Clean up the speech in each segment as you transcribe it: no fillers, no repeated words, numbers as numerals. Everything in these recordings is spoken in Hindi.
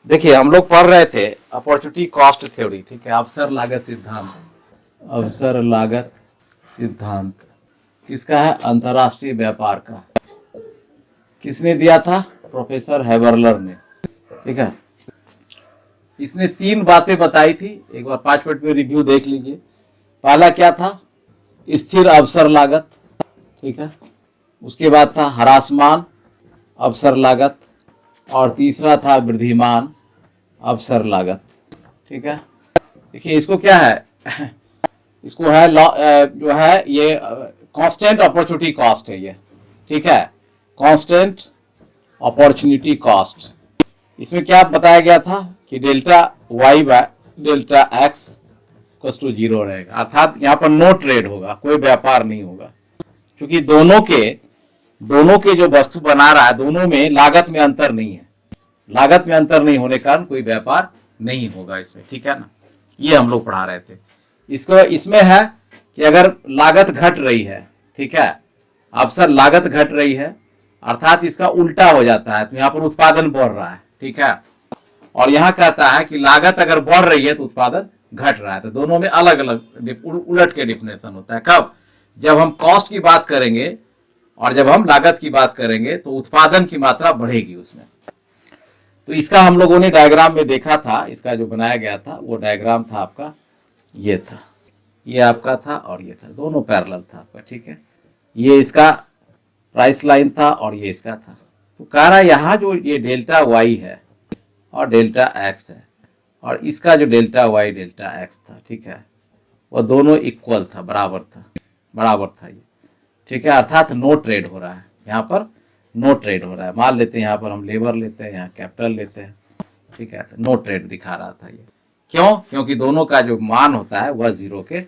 देखिए हम लोग पढ़ रहे थे अपॉर्चुनिटी कॉस्ट थ्योरी, ठीक है, अवसर लागत सिद्धांत। अवसर लागत सिद्धांत किसका है? अंतर्राष्ट्रीय व्यापार का। किसने दिया था? प्रोफेसर हैबरलर ने, ठीक है। इसने 3 बातें बताई थी, एक बार 5 मिनट में रिव्यू देख लीजिए। पहला क्या था? स्थिर अवसर लागत, ठीक है। उसके बाद था ह्रासमान अवसर लागत, और तीसरा था वृद्धिमान अवसर लागत, ठीक है। देखिए इसको क्या है इसको है जो है ये कांस्टेंट अपॉर्चुनिटी कॉस्ट है ये, ठीक है। कांस्टेंट अपॉर्चुनिटी कॉस्ट, इसमें क्या बताया गया था कि delta y by delta x equal to 0 रहेगा, अर्थात यहाँ पर नो ट्रेड होगा, कोई व्यापार नहीं होगा, क्योंकि दोनों के जो वस्तु बना रहा है दोनों में लागत में अंतर नहीं है। लागत में अंतर नहीं होने के कारण कोई व्यापार नहीं होगा इसमें, ठीक है ना। ये हम लोग पढ़ा रहे थे। इसको इसमें है कि अगर लागत घट रही है, ठीक है, अवसर लागत घट रही है अर्थात इसका उल्टा हो जाता है, तो यहाँ पर उत्पादन बढ़ रहा है, ठीक है। और यहाँ कहता है कि लागत अगर बढ़ रही है तो उत्पादन घट रहा है, तो दोनों में अलग अलग उलट के डिफिनेशन होता है। कब? जब हम कॉस्ट की बात करेंगे और जब हम लागत की बात करेंगे तो उत्पादन की मात्रा बढ़ेगी उसमें। तो इसका हम लोगों ने डायग्राम में देखा था, इसका जो बनाया गया था वो डायग्राम था आपका, ये था, ये आपका था और ये था, दोनों पैरेलल था आपका, ठीक है। ये इसका प्राइस लाइन था और ये इसका था। तो कह रहा है यहाँ जो ये डेल्टा वाई है और डेल्टा एक्स है और इसका जो डेल्टा वाई डेल्टा एक्स था, ठीक है, वो दोनों इक्वल था, बराबर था ये, ठीक है। अर्थात नो ट्रेड हो रहा है यहाँ पर, नो ट्रेड हो रहा है। मान लेते हैं यहाँ पर हम लेबर लेते हैं, यहाँ कैपिटल लेते हैं, ठीक है, तो नो ट्रेड दिखा रहा था ये। क्यों? क्योंकि दोनों का जो मान होता है वह 0 के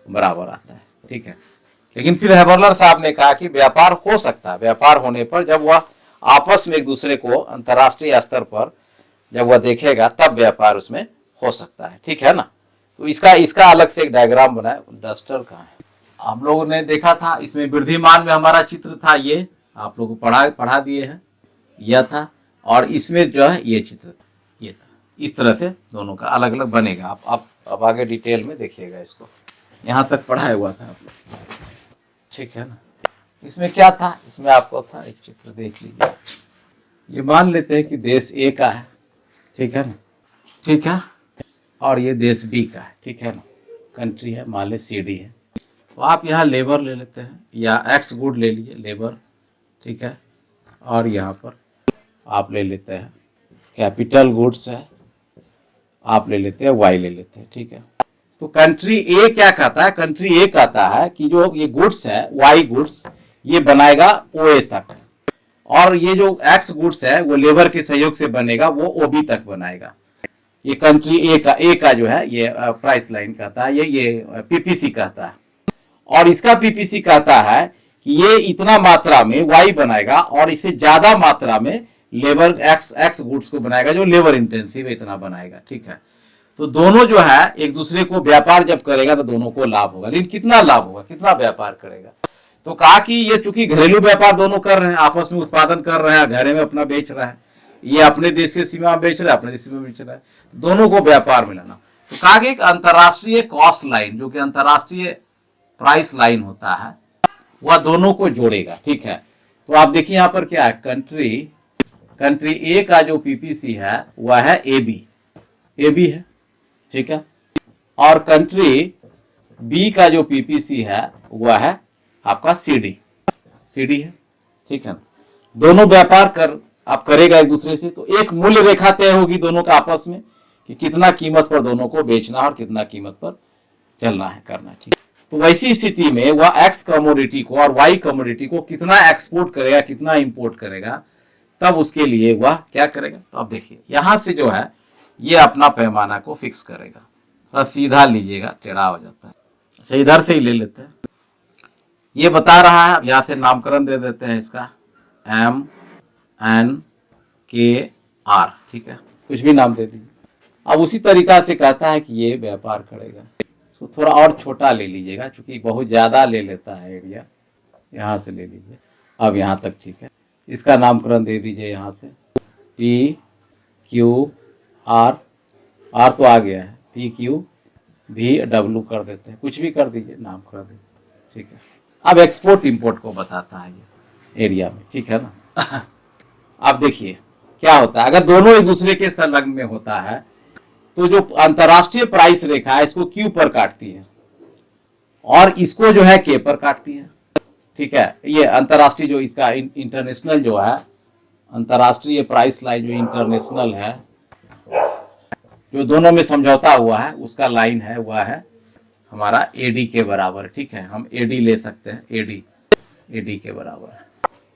बराबर आता है, ठीक है। लेकिन फिर हैबरलर साहब ने कहा कि व्यापार हो सकता है, व्यापार होने पर जब वह आपस में एक दूसरे को अंतर्राष्ट्रीय स्तर पर जब वह देखेगा तब व्यापार उसमें हो सकता है, ठीक है ना। तो इसका अलग से एक डायग्राम बनाया। डस्टर कहाँ है? हम लोगों ने देखा था, इसमें वृद्धिमान में हमारा चित्र था, ये आप लोगों को पढ़ा दिए हैं, यह था। और इसमें जो है ये चित्र था, ये था। इस तरह से दोनों का अलग अलग बनेगा। आप अब आगे डिटेल में देखिएगा इसको, यहाँ तक पढ़ाया हुआ था आप लोग, ठीक है ना। इसमें क्या था? इसमें आपको था, एक चित्र देख लीजिए। ये मान लेते हैं कि देश ए का है, ठीक है ना, ठीक है, और ये देश बी का है, ठीक है ना, कंट्री है, मान ले सी डी है। तो आप यहाँ लेबर ले लेते हैं या एक्स गुड ले लीजिए, लेबर, ठीक है। और यहाँ पर आप ले लेते हैं कैपिटल गुड्स है, आप ले लेते हैं वाई ले लेते हैं, ठीक है। तो कंट्री ए क्या कहता है? कंट्री ए कहता है कि जो ये गुड्स है, वाई गुड्स, ये बनाएगा ओए तक, और ये जो एक्स गुड्स है वो लेबर के सहयोग से बनेगा, वो ओबी तक बनाएगा। ये कंट्री ए का जो है ये प्राइस लाइन कहता है, ये पीपीसी कहता है। और इसका पीपीसी कहता है कि ये इतना मात्रा में वाई बनाएगा और इससे ज्यादा मात्रा में लेबर एक्स गुड्स को बनाएगा जो लेबर इंटेंसिव है, इतना बनाएगा, ठीक है। तो दोनों जो है एक दूसरे को व्यापार जब करेगा तो दोनों को लाभ होगा, लेकिन कितना लाभ होगा, कितना व्यापार करेगा? तो कहा कि ये चूंकि घरेलू व्यापार दोनों कर रहे हैं, आपस में उत्पादन कर रहे हैं, घरे में अपना बेच रहा है, ये अपने देश की सीमा में बेच रहा है, अपने देश में बेच रहा है, दोनों को व्यापार मिलाना। तो कहा कि एक अंतर्राष्ट्रीय कॉस्ट लाइन, जो कि अंतर्राष्ट्रीय प्राइस लाइन होता है, वह दोनों को जोड़ेगा, ठीक है। तो आप देखिए यहाँ पर क्या है, कंट्री ए का जो पीपीसी है वह है ए बी है, ठीक है। और कंट्री बी का जो पीपीसी है वह है आपका सी डी है, ठीक है। दोनों व्यापार आप करेगा एक दूसरे से, तो एक मूल्य रेखा तय होगी दोनों का आपस में कि कितना कीमत पर दोनों को बेचना और कितना कीमत पर चलना है, करना है, ठीक। तो वैसी स्थिति में वह एक्स कमोडिटी को और वाई कमोडिटी को कितना एक्सपोर्ट करेगा, कितना इंपोर्ट करेगा, तब उसके लिए वह क्या करेगा। तो अब देखिए यहां से जो है ये अपना पैमाना को फिक्स करेगा। थोड़ा सीधा लीजिएगा, टेढ़ा हो जाता है। अच्छा इधर से ही ले लेते हैं। ये बता रहा है, अब यहाँ से नामकरण दे देते हैं इसका, MNKR, ठीक है, कुछ भी नाम दे दीजिए। अब उसी तरीका से कहता है कि ये व्यापार करेगा। तो थोड़ा और छोटा ले लीजिएगा, क्योंकि बहुत ज़्यादा ले लेता है एरिया। यहाँ से ले लीजिए, अब यहाँ तक, ठीक है। इसका नामकरण दे दीजिए यहाँ से PQR, आर, आर तो आ गया है, पी क्यू भी डब्ल्यू कर देते हैं, कुछ भी कर दीजिए, नाम कर दीजिए, ठीक है। अब एक्सपोर्ट इंपोर्ट को बताता है ये एरिया में, ठीक है ना। अब देखिए क्या होता है, अगर दोनों एक दूसरे के संलग्न में होता है तो जो अंतरराष्ट्रीय प्राइस रेखा है इसको क्यू पर काटती है और इसको जो है के पर काटती है, ठीक है। ये अंतरराष्ट्रीय जो इसका इंटरनेशनल जो है, अंतरराष्ट्रीय प्राइस लाइन जो इंटरनेशनल है, जो दोनों में समझौता हुआ है उसका लाइन है, वह है हमारा एडी के बराबर, ठीक है। हम एडी ले सकते हैं, एडी, एडी के बराबर।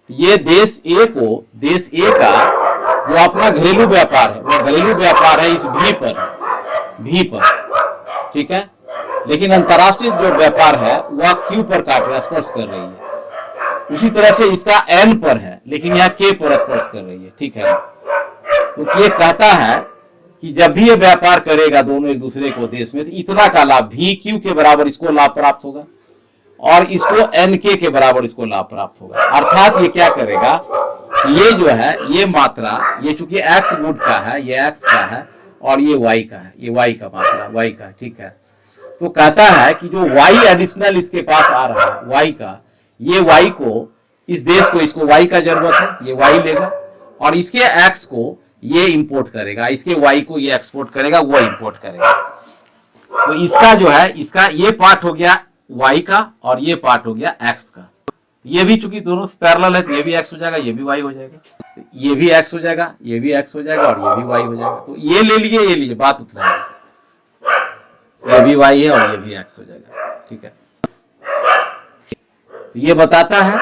ये देश ए को, देश ए का जो अपना घरेलू व्यापार है, वो घरेलू व्यापार है इस भी पर, ठीक है। लेकिन अंतरराष्ट्रीय जो व्यापार है वह क्यू पर काट रहा, स्पर्श कर रही है। उसी तरह से इसका एन पर है लेकिन यहाँ के पर स्पर्श कर रही है, ठीक है। तो ये कहता है कि जब भी ये व्यापार करेगा दोनों एक दूसरे को देश में, तो इतना का लाभ भी क्यू के बराबर इसको लाभ प्राप्त होगा और इसको एन के बराबर इसको लाभ प्राप्त होगा। अर्थात ये क्या करेगा, ये जो है ये मात्रा, ये चूंकि एक्स गुड का है, ये एक्स का है और ये वाई का है, ये वाई का मात्रा, वाई का, ठीक है। तो कहता है कि जो वाई एडिशनल इसके पास आ रहा है, वाई का, ये वाई को, इस देश को, इसको वाई का जरूरत है, ये वाई लेगा और इसके एक्स को ये इंपोर्ट करेगा, इसके वाई को ये एक्सपोर्ट करेगा, वो इंपोर्ट करेगा। तो इसका जो है, इसका ये पार्ट हो गया वाई का और ये पार्ट हो गया एक्स का। ये भी चूंकि दोनों पैरेलल है तो ये भी एक्स हो जाएगा, ये भी वाई हो जाएगा, तो ये भी एक्स हो जाएगा, ये भी एक्स हो जाएगा और ये भी वाई हो जाएगा। तो ये ले लिए, ये लीजिए, बात उतना है, ये भी वाई है और ये भी एक्स हो जाएगा, ठीक है। तो ये बताता है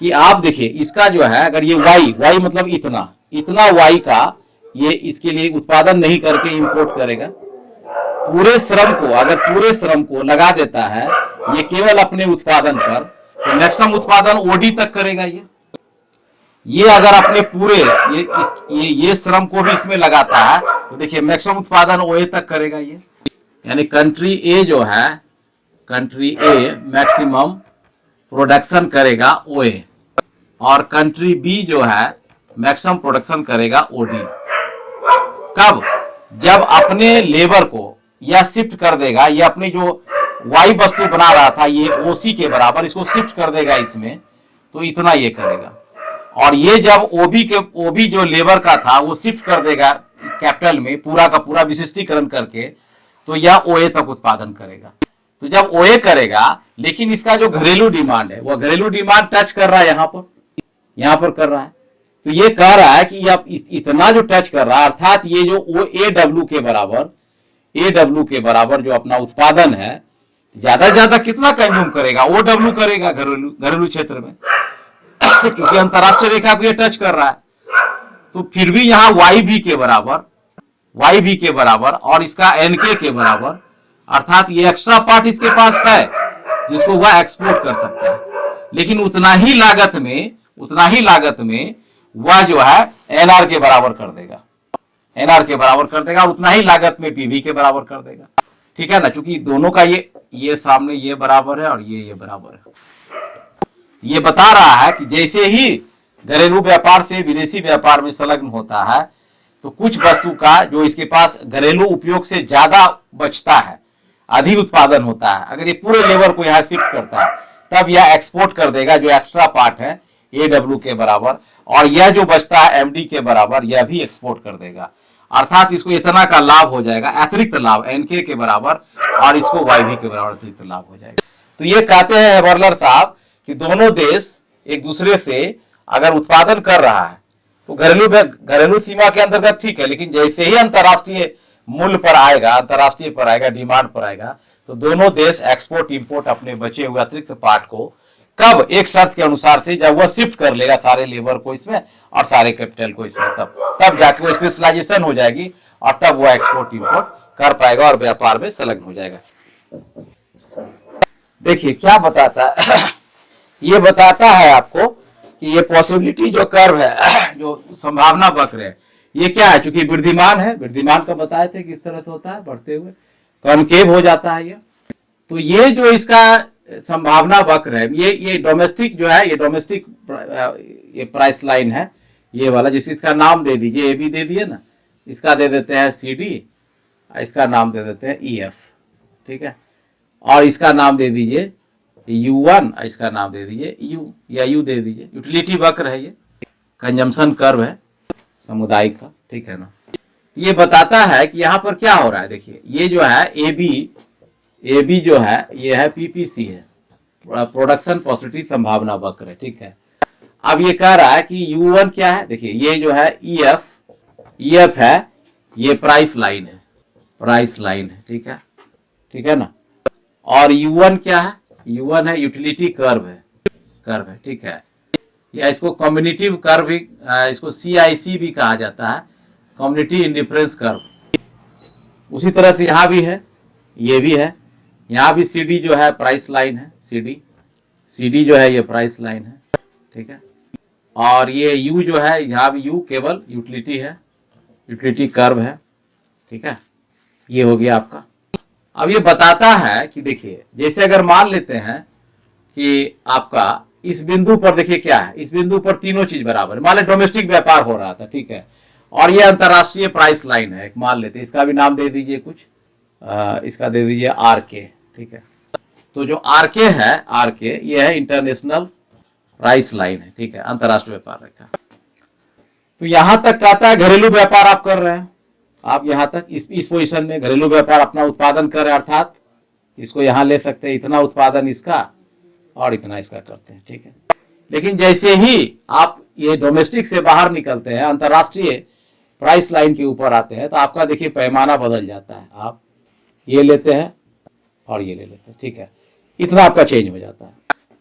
कि आप देखिए इसका जो है, अगर ये वाई, वाई मतलब इतना, इतना वाई का ये इसके लिए उत्पादन नहीं करके इंपोर्ट करेगा, पूरे श्रम को, अगर पूरे श्रम को लगा देता है ये केवल अपने उत्पादन पर, तो मैक्सिमम उत्पादन ओडी तक करेगा ये अगर अपने पूरे ये श्रम को भी इसमें लगाता है तो देखिए मैक्सिमम उत्पादन ओए तक करेगा ये। यानी कंट्री ए जो है, कंट्री ए मैक्सिमम प्रोडक्शन करेगा ओए और कंट्री बी जो है मैक्सिमम प्रोडक्शन करेगा ओडी। कब? जब अपने लेबर को यह शिफ्ट कर देगा, ये अपनी जो वाई वस्तु बना रहा था ये ओसी के बराबर, इसको शिफ्ट कर देगा इसमें, तो इतना ये करेगा। और ये जब ओबी जो लेबर का था वो शिफ्ट कर देगा कैपिटल में, पूरा का पूरा विशिष्टीकरण करके, तो यह ओए तक उत्पादन करेगा। तो जब ओए करेगा, लेकिन इसका जो घरेलू डिमांड है वो घरेलू डिमांड टच कर रहा है, यहाँ पर कर रहा है। तो ये कह रहा है कि अब इतना जो टच कर रहा है, अर्थात ये जो ओ ए डब्ल्यू के बराबर जो अपना उत्पादन है, ज्यादा से ज्यादा कितना कंज्यूम करेगा, ओ डब्ल्यू करेगा घरेलू क्षेत्र में, क्योंकि अंतरराष्ट्रीय रेखा को ये टच कर रहा है। तो फिर भी यहाँ वाई भी के बराबर और इसका एनके के बराबर, अर्थात ये एक्स्ट्रा पार्ट इसके पास है जिसको वह एक्सपोर्ट कर सकता है। लेकिन उतना ही लागत में वह जो है एनआर के बराबर कर देगा, और उतना ही लागत में पीवी के बराबर कर देगा, ठीक है ना। क्योंकि दोनों का ये सामने ये बराबर है और ये बराबर है। ये बता रहा है कि जैसे ही घरेलू व्यापार से विदेशी व्यापार में संलग्न होता है तो कुछ वस्तु का जो इसके पास घरेलू उपयोग से ज्यादा बचता है, अधिक उत्पादन होता है, अगर ये पूरे लेबर को यहाँ शिफ्ट करता है तब यह एक्सपोर्ट कर देगा जो एक्स्ट्रा पार्ट है AW के बराबर, और यह जो बचता है MD के बराबर यह भी एक्सपोर्ट कर देगा। अर्थात इसको इतना का लाभ हो जाएगा, अतिरिक्त लाभ NK के बराबर, और इसको YV के बराबर अतिरिक्त लाभ हो जाएगा। तो ये कहते हैं हेबरलर साहब कि दोनों देश एक दूसरे से अगर उत्पादन कर रहा है तो घरेलू सीमा के अंतर्गत ठीक है, लेकिन जैसे ही अंतरराष्ट्रीय मूल्य पर आएगा, अंतरराष्ट्रीय पर आएगा, डिमांड पर आएगा, तो दोनों देश एक्सपोर्ट इंपोर्ट अपने बचे हुए अतिरिक्त पार्ट को कब, एक शर्त के अनुसार से, जब वह शिफ्ट कर लेगा सारे लेबर को इसमें और सारे कैपिटल को इसमें, तब जाके वो स्पेशलाइजेशन हो जाएगी और तब वह एक्सपोर्ट इंपोर्ट कर पाएगा और व्यापार में संलग्न हो जाएगा। देखिए क्या बताता है ये बताता है आपको कि ये पॉसिबिलिटी जो कर्व है, जो संभावना वक्र है, ये क्या है, चूंकि वृद्धिमान है, वृद्धिमान का बताए थे किस तरह से होता है, बढ़ते हुए कॉनकेव हो जाता है ये। तो ये जो इसका संभावना वक्र है, ये डोमेस्टिक जो है, ये डोमेस्टिक ये प्राइस लाइन है, ये वाला, जिसे इसका नाम दे दीजिए, ये भी दे दिए ना, इसका दे देते हैं CD, इसका नाम दे देते हैं EF, ठीक है। और इसका नाम दे दीजिए U1, इसका नाम दे दीजिए U या U दे दीजिए। यूटिलिटी वक्र है, ये कंजम्पशन कर्व है सामुदायिक का, ठीक है ना। ये बताता है कि यहाँ पर क्या हो रहा है। देखिए ये जो है AB जो है ये है PPC है, प्रोडक्शन पॉजिटिव संभावना वक्र है, ठीक है। अब ये कह रहा है कि U1 क्या है, देखिए ये जो है EF है, ये प्राइस लाइन है, ठीक है ना। और U1 क्या है, U1 है यूटिलिटी कर्व है, ठीक है। या इसको कम्युनिटिव कर्व भी, इसको CIC भी कहा जाता है, कम्युनिटी इंडिफरेंस कर्व। उसी तरह से यहाँ भी है, ये भी है। यहाँ भी CD जो है प्राइस लाइन है, CD जो है ये प्राइस लाइन है, ठीक है। और ये U जो है, यहाँ भी U केवल यूटिलिटी है, यूटिलिटी कर्व है, ठीक है। ये हो गया आपका। अब ये बताता है कि देखिए जैसे अगर मान लेते हैं कि आपका इस बिंदु पर, देखिए क्या है, इस बिंदु पर तीनों चीज बराबर है। मान ले डोमेस्टिक व्यापार हो रहा था, ठीक है, और ये अंतरराष्ट्रीय प्राइस लाइन है, एक मान लेते हैं, इसका भी नाम दे दीजिए कुछ, इसका दे दीजिए RK, ठीक है। तो जो RK है, ये है इंटरनेशनल प्राइस लाइन है, ठीक है, अंतरराष्ट्रीय व्यापार रेखा। तो यहां तक कहता है घरेलू व्यापार आप कर रहे हैं, आप यहां तक इस पोजीशन में घरेलू व्यापार अपना उत्पादन कर रहे हैं, अर्थात इसको यहां ले सकते हैं, इतना उत्पादन इसका और इतना इसका करते हैं, ठीक है। लेकिन जैसे ही आप ये डोमेस्टिक से बाहर निकलते हैं, अंतरराष्ट्रीय प्राइस लाइन के ऊपर आते हैं, तो आपका देखिए पैमाना बदल जाता है। आप ये लेते हैं और ये ले लेते हैं, ठीक है, इतना आपका चेंज हो जाता है।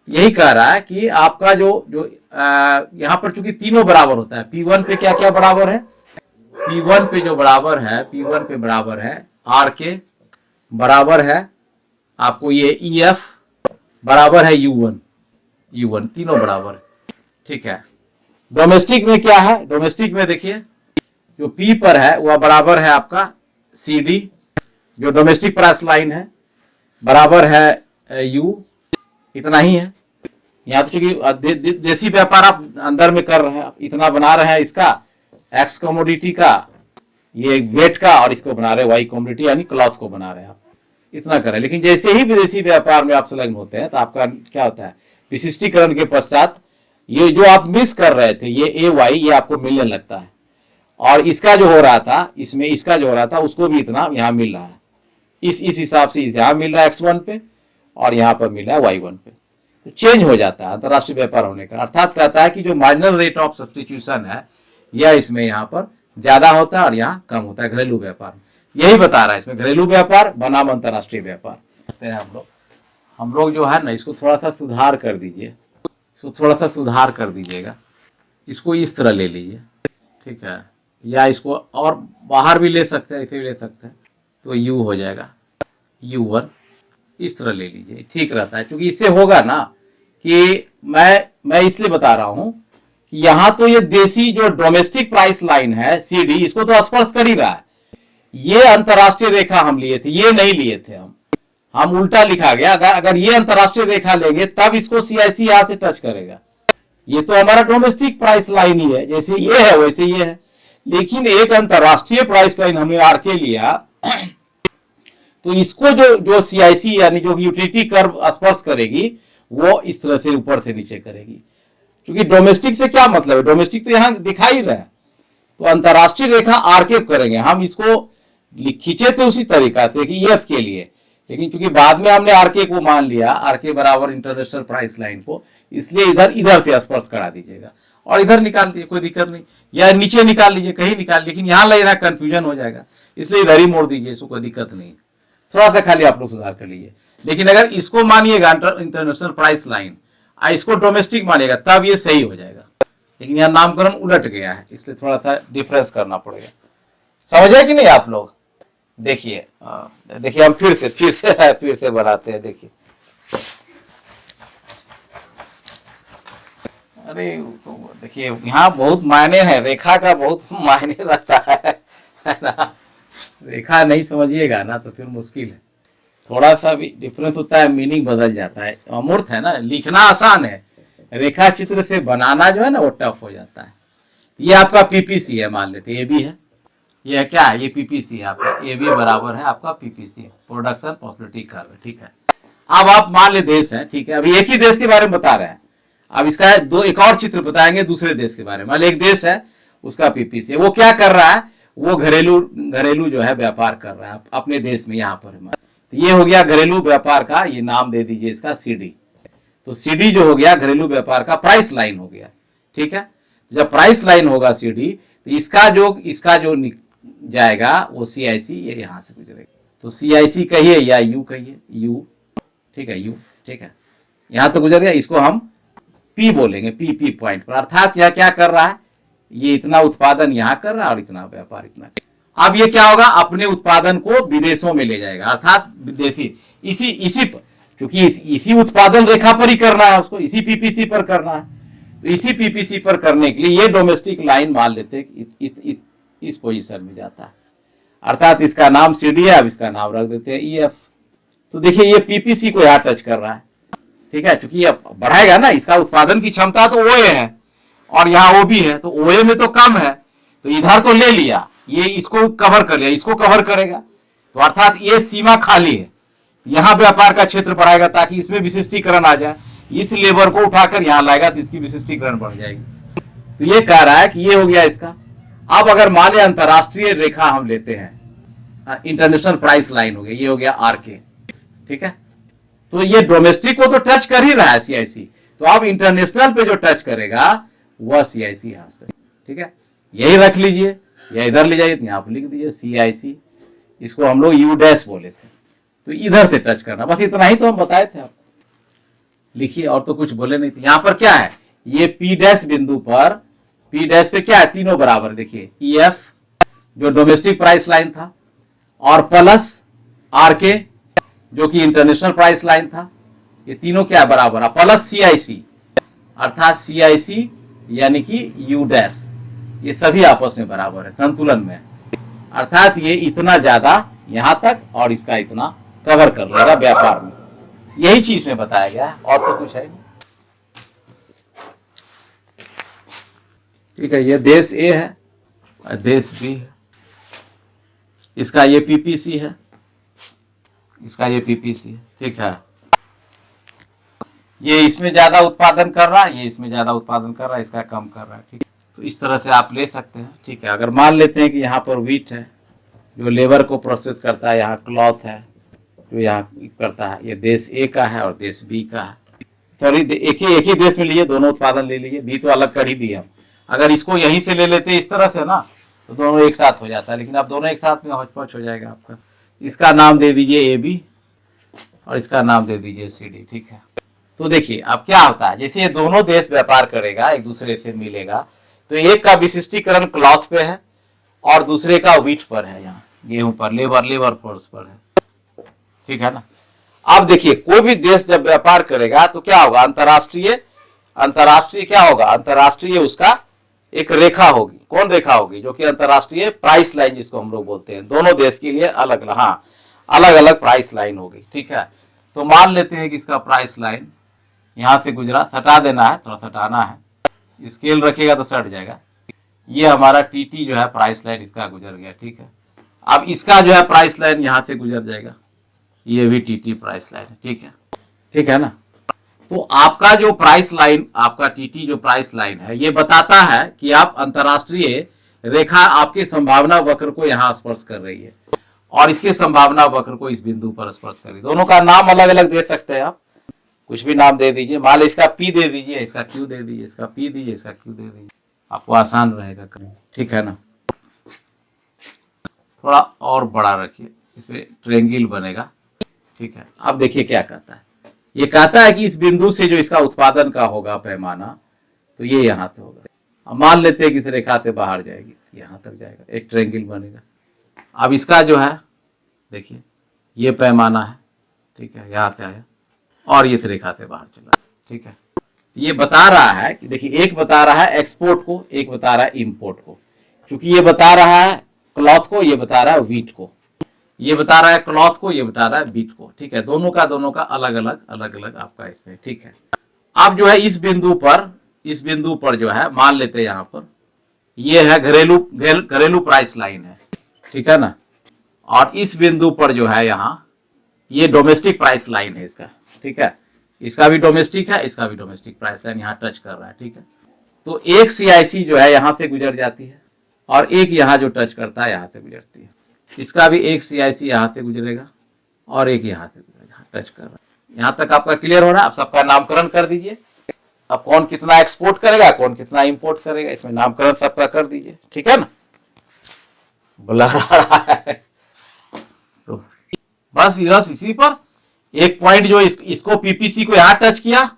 यही कह रहा है कि आपका जो यहाँ पर चूंकि तीनों बराबर होता है, P1 पे क्या क्या बराबर है, P1 पे जो बराबर है, P1 पे बराबर है RK, बराबर है आपको ये EF, बराबर है U1, तीनों बराबर है, ठीक है। डोमेस्टिक में क्या है, डोमेस्टिक में देखिए जो P पर है वह बराबर है आपका CD, जो डोमेस्टिक प्राइस लाइन है, बराबर है U, इतना ही है। यहाँ तो चूंकि देसी व्यापार आप अंदर में कर रहे हैं, इतना बना रहे हैं इसका X कमोडिटी का, ये वेट का, और इसको बना रहे हैं Y कमोडिटी यानी क्लॉथ को बना रहे हैं आप, इतना करें। लेकिन जैसे ही विदेशी व्यापार में आप संलग्न होते हैं तो आपका क्या होता है, विशिष्टीकरण के पश्चात ये जो आप मिस कर रहे थे, ये AY ये आपको मिलने लगता है, और इसका जो हो रहा था, इसमें इसका जो हो रहा था उसको भी इतना यहाँ मिल रहा है, इस हिसाब से यहाँ मिल रहा है X1 पे और यहाँ पर मिल रहा है Y1 पे। तो चेंज हो जाता है अंतरराष्ट्रीय व्यापार होने का, अर्थात कहता है कि जो मार्जिनल रेट ऑफ सब्स्टिट्यूशन है यह इसमें यहाँ पर ज्यादा होता है और यहाँ कम होता है घरेलू व्यापार में। यही बता रहा है इसमें घरेलू व्यापार बनाम अंतरराष्ट्रीय व्यापार। हम लोग जो है ना, इसको थोड़ा सा सुधार कर दीजिए, इसको थोड़ा सा सुधार कर दीजिएगा, इसको इस तरह ले लीजिए, ठीक है, या इसको और बाहर भी ले सकते हैं, इसे भी ले सकते हैं, तो U हो जाएगा U1, इस तरह ले लीजिए, ठीक रहता है। क्योंकि इससे होगा ना कि मैं इसलिए बता रहा हूं कि यहां तो ये देसी जो डोमेस्टिक प्राइस लाइन है CD, इसको तो स्पर्श कर ही रहा है। ये अंतरराष्ट्रीय रेखा हम लिए थे, ये नहीं लिए थे हम उल्टा लिखा गया। अगर ये अंतरराष्ट्रीय रेखा लेंगे तब इसको CIC यहां से टच करेगा। ये तो हमारा डोमेस्टिक प्राइस लाइन ही है, जैसे ये है वैसे ये है। लेकिन एक अंतरराष्ट्रीय प्राइस लाइन हमने RK लिया, तो इसको जो CIC यानी जो यूटिलिटी कर्व स्पर्श करेगी वो इस तरह से ऊपर से नीचे करेगी। क्योंकि डोमेस्टिक से क्या मतलब है, डोमेस्टिक तो यहां दिखाई रहा है, तो अंतरराष्ट्रीय रेखा RK करेंगे हम। इसको खींचे थे उसी तरीका से कि EF के लिए, लेकिन चूंकि बाद में हमने RK को मान लिया, RK बराबर इंटरनेशनल प्राइस लाइन को, इसलिए इधर से स्पर्श करा दीजिएगा और इधर निकाल दीजिए, कोई दिक्कत नहीं, या नीचे निकाल लीजिए, कहीं निकाल, लेकिन यहाँ लग रहा कंफ्यूजन हो जाएगा, इसलिए इधर ही मोड़ दीजिए, इसको कोई दिक्कत नहीं। थोड़ा सा खाली आप लोग सुधार कर लीजिए। लेकिन अगर इसको मानिएगा इंटरनेशनल प्राइस लाइन, इसको डोमेस्टिक मानिएगा, तब ये सही हो जाएगा। लेकिन यहाँ नामकरण उलट गया है, इसलिए थोड़ा सा डिफरेंस करना पड़ेगा। समझे कि नहीं आप लोग? देखिए हम फिर से बनाते हैं। देखिए, अरे देखिए यहाँ बहुत मायने है, रेखा का बहुत मायने रहता है ना। रेखा नहीं समझिएगा ना तो फिर मुश्किल है, थोड़ा सा भी डिफरेंस होता है, मीनिंग बदल जाता है। अमूर्त है ना, लिखना आसान है, रेखा चित्र से बनाना जो है ना वो टफ हो जाता है। ये आपका PPC है, मान लेते ये भी है, ये क्या है, ये पीपीसी है आपका, ए बी बराबर है आपका पीपीसी, प्रोडक्शन पॉसिबिलिटी कर्व, ठीक है। अब आप मान ले देश है, ठीक है, अभी एक ही देश के बारे में बता रहे हैं, अब इसका एक और चित्र बताएंगे दूसरे देश के बारे में। मान लो एक देश है, उसका पीपीसी, वो क्या कर रहा है, वो घरेलू जो है व्यापार कर रहा है अपने देश में, यहाँ पर। तो ये हो गया घरेलू व्यापार का, ये नाम दे दीजिए इसका सीडी। तो सीडी जो हो गया घरेलू व्यापार का प्राइस लाइन हो गया, ठीक है। जब प्राइस लाइन होगा सीडी, तो इसका जो जाएगा वो सीआईसी, ये यहां से गुजरेगा। तो सीआईसी कहिए या यू कहिए, यू, ठीक है, यू, ठीक है, यहां तो गुजर गया। इसको हम पी बोलेंगे, पी पॉइंट पर, अर्थात यह क्या कर रहा है, ये इतना उत्पादन यहां कर रहा है और इतना व्यापार इतना। अब ये क्या होगा, अपने उत्पादन को विदेशों में ले जाएगा, अर्थात विदेशी इसी चूंकि इसी उत्पादन रेखा पर ही करना है उसको, इसी पीपीसी पर करना है। तो इसी पीपीसी पर करने के लिए ये डोमेस्टिक लाइन मान लेते हैं इस पोजीशन में जाता है, अर्थात इसका नाम सीडी है, अब इसका नाम रख देते हैं ईएफ। तो देखिए ये पीपीसी को यहाँ टच कर रहा है, ठीक है, चूंकि ये बढ़ाएगा ना, इसका उत्पादन की क्षमता तो ओए है और यहाँ ओ भी है, तो ओए में तो कम है, तो इधर तो ले लिया, ये इसको कवर कर लिया, इसको कवर करेगा, तो अर्थात ये सीमा खाली है, यहाँ व्यापार का क्षेत्र बढ़ाएगा ताकि इसमें विशिष्टीकरण आ जाए, इस लेबर को उठाकर यहाँ लाएगा तो इसकी विशिष्टीकरण बढ़ जाएगी। तो ये कह रहा है कि ये हो गया इसका। अब अगर मान लिया अंतरराष्ट्रीय रेखा हम लेते हैं, इंटरनेशनल प्राइस लाइन हो गया, ये हो गया आरके, ठीक है। तो ये डोमेस्टिक को तो टच कर ही रहा है सीआईसी, तो अब इंटरनेशनल पे जो टच करेगा वह सीआईसी यहां से, ठीक है, यही रख लीजिए या इधर ले जाइए, यहाँ पर लिख दीजिए सीआईसी, इसको हम लोग यू डैश बोले थे, तो इधर से टच करना, बस इतना ही तो हम बताए थे आपको। लिखिए, और तो कुछ बोले नहीं थे। यहां पर क्या है, ये पी डैश बिंदु पर, पी डैश पे क्या है, तीनों बराबर, देखिए ईएफ जो डोमेस्टिक प्राइस लाइन था और प्लस आरके जो कि इंटरनेशनल प्राइस लाइन था, ये तीनों क्या बराबर है, प्लस सीआईसी, अर्थात सीआईसी यानी कि यू डैश, ये सभी आपस में बराबर है, संतुलन में, अर्थात ये इतना ज्यादा यहां तक और इसका इतना कवर कर लेगा व्यापार में। यही चीज में बताया गया है, और तो कुछ है नहीं, ठीक है। ये देश ए है और देश बी है, इसका ये पीपीसी है, इसका ये पीपीसी है, ठीक है। ये इसमें ज्यादा उत्पादन कर रहा है, ये इसमें ज्यादा उत्पादन कर रहा है, इसका कम कर रहा है, ठीक है। तो इस तरह से आप ले सकते हैं, ठीक है। अगर मान लेते हैं कि यहाँ पर व्हीट है जो लेबर को प्रस्तुत करता है, यहाँ क्लॉथ है जो यहाँ करता है, ये देश ए का है और देश बी का है। सॉरी, एक ही देश में लिए, दोनों उत्पादन ले लीजिए, बी तो अलग कर ही दिए हम। अगर इसको यहीं से ले लेते इस तरह से ना, तो दोनों एक साथ हो जाता है, लेकिन अब दोनों एक साथ में हौच-पौच हो जाएगा आपका। इसका नाम दे दीजिए ए बी और इसका नाम दे दीजिए सी डी, ठीक है। तो देखिए अब क्या होता है, जैसे ये दोनों देश व्यापार करेगा, एक दूसरे से मिलेगा, तो एक का विशिष्टीकरण क्लॉथ पे है और दूसरे का व्हीट पर है, यहाँ गेहूं पर, लेबर फोर्स पर है, ठीक है ना। अब देखिए कोई भी देश जब व्यापार करेगा तो क्या होगा, अंतरराष्ट्रीय क्या होगा, अंतरराष्ट्रीय उसका एक रेखा होगी। कौन रेखा होगी, जो कि अंतरराष्ट्रीय प्राइस लाइन जिसको हम लोग बोलते हैं, दोनों देश के लिए अलग अलग प्राइस लाइन होगी, ठीक है। तो मान लेते हैं कि इसका प्राइस लाइन यहां से गुजरा, सटा देना है, थोड़ा सटाना है, स्केल रखेगा तो सट जाएगा। ये हमारा टीटी जो है प्राइस लाइन इसका गुजर गया, ठीक है। अब इसका जो है प्राइस लाइन यहां से गुजर जाएगा, ये भी टीटी प्राइस लाइन है, ठीक है ना। तो आपका जो प्राइस लाइन, आपका टीटी जो प्राइस लाइन है, ये बताता है कि आप अंतरराष्ट्रीय रेखा आपके संभावना वक्र को यहाँ स्पर्श कर रही है और इसके संभावना वक्र को इस बिंदु पर स्पर्श कर रही है। दोनों का नाम अलग अलग दे सकते हैं आप, कुछ भी नाम दे दीजिए, मान लो इसका पी दे दीजिए, इसका क्यू दे दीजिए, इसका पी दीजिए, इसका क्यू दे दीजिए, आपको आसान रहेगा करना, ठीक है ना। थोड़ा और बड़ा रखिए, इसमें ट्रेंगल बनेगा, ठीक है। अब देखिए क्या कहता है, ये कहता है कि इस बिंदु से जो इसका उत्पादन का होगा पैमाना, तो ये यहाँ से होगा। अब मान लेते हैं कि इस रेखा से बाहर जाएगी, यहाँ तक जाएगा, एक ट्रेंगल बनेगा। अब इसका जो है देखिए ये पैमाना है, ठीक है, यहाँ से आया और इस रेखा से बाहर चला, ठीक है। ये बता रहा है कि देखिए, एक बता रहा है एक्सपोर्ट को, एक बता रहा है इंपोर्ट को। क्योंकि ये बता रहा है क्लॉथ को, ये बता रहा है व्हीट को, ये बता रहा है क्लॉथ को, ये बता रहा है बीट को, ठीक है। दोनों का अलग अलग आपका इसमें, ठीक है। अब जो है इस बिंदु पर जो है मान लेते हैं यहाँ पर ये है घरेलू प्राइस लाइन है, ठीक है ना। और इस बिंदु पर जो है यहाँ ये डोमेस्टिक प्राइस लाइन है इसका, ठीक है। इसका भी डोमेस्टिक है, इसका भी डोमेस्टिक प्राइस लाइन यहाँ टच कर रहा है, ठीक है। तो एक सीआईसी जो है यहाँ से गुजर जाती है और एक यहाँ जो टच करता है यहाँ से गुजरती है। इसका भी एक सीआईसी यहाँ से गुजरेगा और एक यहाँ से गुजरेगा, टच कर रहा है। यहाँ तक आपका क्लियर हो रहा है। अब सबका नामकरण कर दीजिए। अब कौन कितना एक्सपोर्ट करेगा, कौन कितना इंपोर्ट करेगा, इसमें नामकरण सबका कर दीजिए, ठीक है ना। बुला रहा है तो बस इसी पर एक पॉइंट जो इसको पीपीसी को यहाँ टच किया,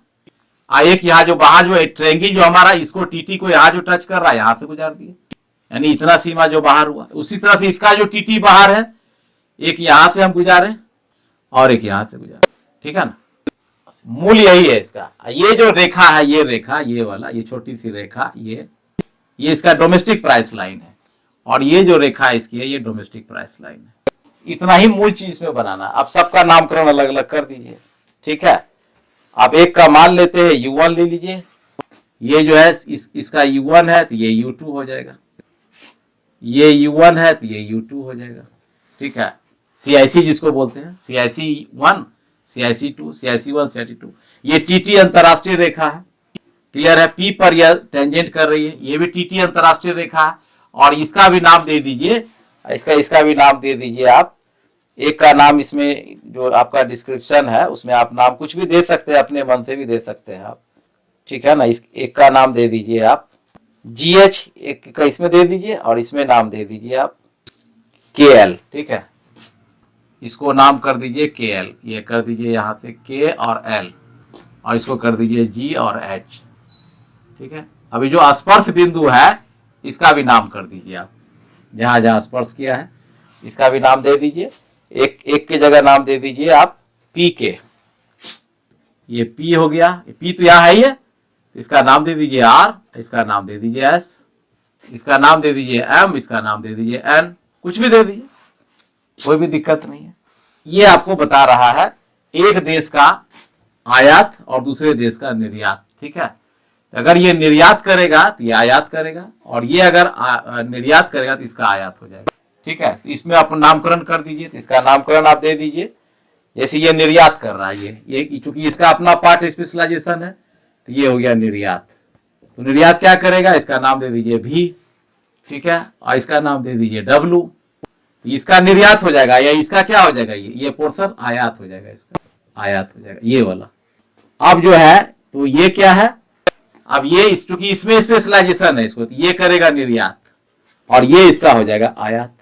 एक यहाँ जो बाहर जो ट्रेंगी जो हमारा इसको टीटी को यहाँ जो टच कर रहा है यहाँ से गुजार दिए, यानी इतना सीमा जो बाहर हुआ। उसी तरह से इसका जो टीटी बाहर है, एक यहाँ से हम गुजारे और एक यहाँ से गुजारे, ठीक है ना। मूल यही है इसका। ये जो रेखा है, ये रेखा, ये वाला, ये छोटी सी रेखा, ये इसका डोमेस्टिक प्राइस लाइन है और ये जो रेखा इसकी है ये डोमेस्टिक प्राइस लाइन है। इतना ही मूल चीज इसमें बनाना। अब सबका नामकरण अलग अलग कर दीजिए, ठीक है। अब एक का मान लेते हैं, U1 ले लीजिए। ये जो है इसका U1 है तो ये U2 हो जाएगा, ये U1 है तो ये U2 हो जाएगा, ठीक है। CIC जिसको बोलते हैं, CIC1, CIC2, CIC1, CIC2। ये TT अंतरराष्ट्रीय रेखा है, क्लियर है। P पर यह टेंजेंट कर रही है, ये भी TT अंतरराष्ट्रीय रेखा है। और इसका भी नाम दे दीजिए, इसका भी नाम दे दीजिए आप। एक का नाम इसमें जो आपका डिस्क्रिप्शन है उसमें आप नाम कुछ भी दे सकते हैं, अपने मन से भी दे सकते हैं आप, ठीक है ना। इस एक का नाम दे दीजिए आप GH, एक का इसमें दे दीजिए और इसमें नाम दे दीजिए आप KL, ठीक है। इसको नाम कर दीजिए KL, ये कर दीजिए यहाँ से K और L और इसको कर दीजिए G और H, ठीक है। अभी जो स्पर्श बिंदु है इसका भी नाम कर दीजिए आप, जहां जहां स्पर्श किया है इसका भी नाम दे दीजिए। एक के जगह नाम दे दीजिए आप PK, ये P हो गया, P तो यहाँ है ही है, इसका नाम दे दीजिए R, इसका नाम दे दीजिए S, इसका नाम दे दीजिए M, इसका नाम दे दीजिए N, कुछ भी दे दीजिए, कोई भी दिक्कत नहीं है। ये आपको बता रहा है एक देश का आयात और दूसरे देश का निर्यात, ठीक है। अगर ये निर्यात करेगा तो ये आयात करेगा और ये अगर निर्यात करेगा तो इसका आयात हो जाएगा, ठीक है। तो इसमें आप नामकरण कर दीजिए, तो इसका नामकरण आप दे दीजिए। जैसे ये निर्यात कर रहा है, ये चूंकि इसका अपना पार्ट स्पेशलाइजेशन है तो ये हो गया निर्यात। तो निर्यात क्या करेगा, इसका नाम दे दीजिए V, ठीक है, और इसका नाम दे दीजिए W। तो इसका निर्यात हो जाएगा या इसका क्या हो जाएगा, ये पोर्शन आयात हो जाएगा, इसका आयात हो जाएगा ये वाला। अब जो है तो ये क्या है, अब ये चूंकि इसमें स्पेशलाइजेशन है इसको, तो ये करेगा निर्यात और ये इसका हो जाएगा आयात।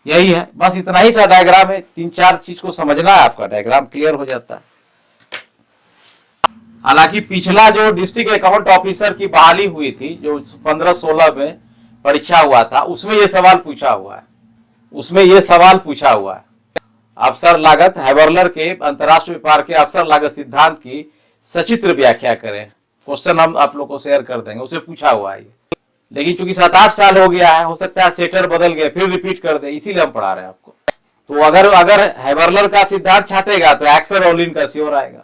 यही है, बस इतना ही था डायग्राम है। 3-4 चीज को समझना है, आपका डायग्राम क्लियर हो जाता है। हालांकि पिछला जो डिस्ट्रिक्ट अकाउंट ऑफिसर की बहाली हुई थी, जो 15-16 में परीक्षा हुआ था, उसमें ये सवाल पूछा हुआ है, अवसर लागत हैबरलर के अंतरराष्ट्रीय व्यापार के अवसर लागत सिद्धांत की सचित्र व्याख्या करें। क्वेश्चन हम आप लोग को शेयर कर देंगे, उसे पूछा हुआ है। लेकिन चूंकि 7-8 साल हो गया है, हो सकता है सेटर बदल गए, फिर रिपीट कर दे, इसीलिए हम पढ़ा रहे हैं आपको। तो अगर हैबरलर का सिद्धांत छाटेगा तो एक्सेल ओलिन का श्योर आएगा।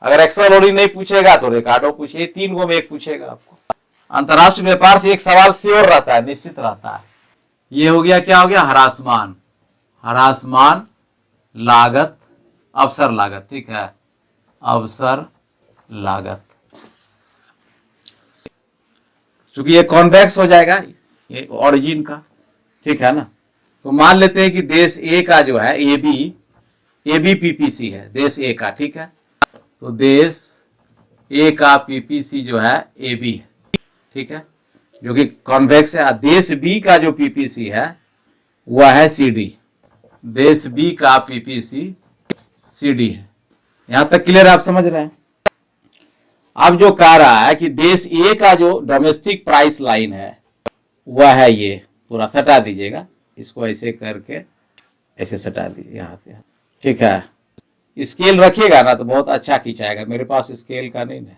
अगर एक्सेल ओलिन नहीं पूछेगा तो रिकार्डो पूछे, 3 गो में एक पूछेगा आपको। अंतरराष्ट्रीय व्यापार से एक सवाल श्योर रहता है, निश्चित रहता है। ये हो गया, क्या हो गया, हरासमान लागत, अवसर लागत, ठीक है, अवसर लागत। चूंकि ये कॉन्वेक्स हो जाएगा ये ओरिजिन का, ठीक है ना। तो मान लेते हैं कि देश ए का जो है AB PPC है, देश ए का, ठीक है। तो देश ए का PPC जो है AB है, ठीक है, जो कि कॉन्वेक्स है। देश बी का जो PPC है वह है CD, देश बी का PPC CD है। यहां तक क्लियर आप समझ रहे हैं। अब जो कह रहा है कि देश ए का जो डोमेस्टिक प्राइस लाइन है वह है ये, पूरा सटा दीजिएगा इसको, ऐसे करके ऐसे सटा दीजिए यहाँ पे, ठीक है। स्केल रखिएगा ना तो बहुत अच्छा खींचाएगा, मेरे पास स्केल का नहीं है,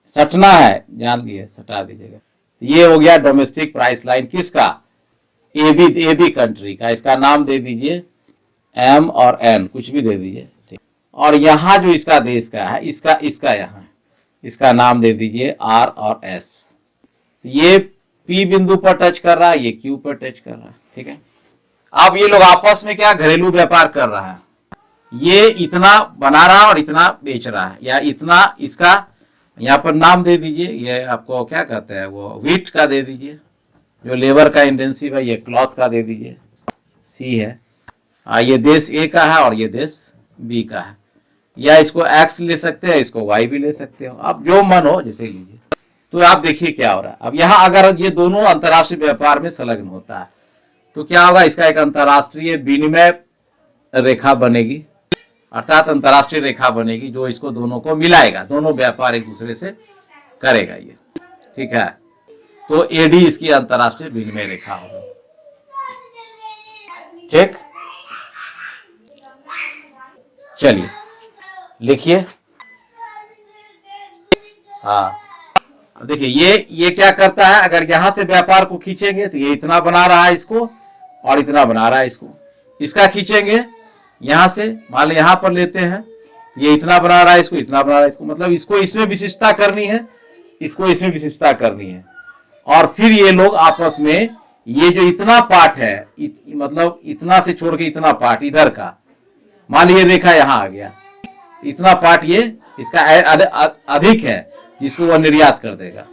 सटना है, जान लिए, सटा दीजिएगा। ये हो गया डोमेस्टिक प्राइस लाइन किसका, AB कंट्री का। इसका नाम दे दीजिए M और N, कुछ भी दे दीजिए, ठीक। और यहाँ जो इसका देश का है, इसका यहाँ, इसका नाम दे दीजिए R और S। ये P बिंदु पर टच कर रहा है, ये Q पर टच कर रहा है, ठीक है। अब ये लोग आपस में क्या घरेलू व्यापार कर रहा है, ये इतना बना रहा है और इतना बेच रहा है, या इतना इसका यहाँ पर नाम दे दीजिए, ये आपको क्या कहते हैं वो व्हीट का दे दीजिए, जो लेबर का इंटेंसिव है, ये क्लॉथ का दे दीजिए, सी है। ये देश ए का है और ये देश बी का है, या इसको एक्स ले सकते हैं, इसको वाई भी ले सकते हो, आप जो मन हो जैसे लीजिए। तो आप देखिए क्या हो रहा है। अब यहाँ अगर ये दोनों अंतर्राष्ट्रीय व्यापार में संलग्न होता है तो क्या होगा, इसका एक अंतर्राष्ट्रीय विनिमय रेखा बनेगी, अर्थात अंतर्राष्ट्रीय रेखा बनेगी जो इसको दोनों को मिलाएगा, दोनों व्यापार एक दूसरे से करेगा ये, ठीक है। तो एडी इसकी अंतर्राष्ट्रीय विनिमय रेखा होगी, ठीक। चलिए लिखिए। हाँ देखिए ये क्या करता है, अगर यहां से व्यापार को खींचेंगे तो ये इतना बना रहा है इसको और इतना बना रहा है इसको, इसका खींचेंगे यहां से, मान लो यहां पर लेते हैं, ये इतना बना रहा है इसको, इतना बना रहा है इसको, मतलब इसको इसमें विशिष्टता करनी है, इसको इसमें विशिष्टता करनी है, और फिर ये लोग आपस में ये जो इतना पार्ट है मतलब इतना से छोड़ के इतना पार्ट इधर का, मान लीजिए रेखा यहां आ गया, इतना पार्ट ये इसका अधिक है जिसको वह निर्यात कर देगा,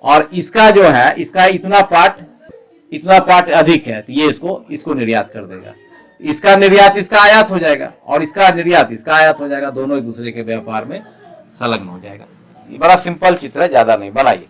और इसका जो है इसका इतना पार्ट अधिक है तो ये इसको निर्यात कर देगा, इसका निर्यात इसका आयात हो जाएगा और इसका निर्यात इसका आयात हो जाएगा, दोनों एक दूसरे के व्यापार में संलग्न हो जाएगा। ये बड़ा सिंपल चित्र है, ज्यादा नहीं, बनाइए।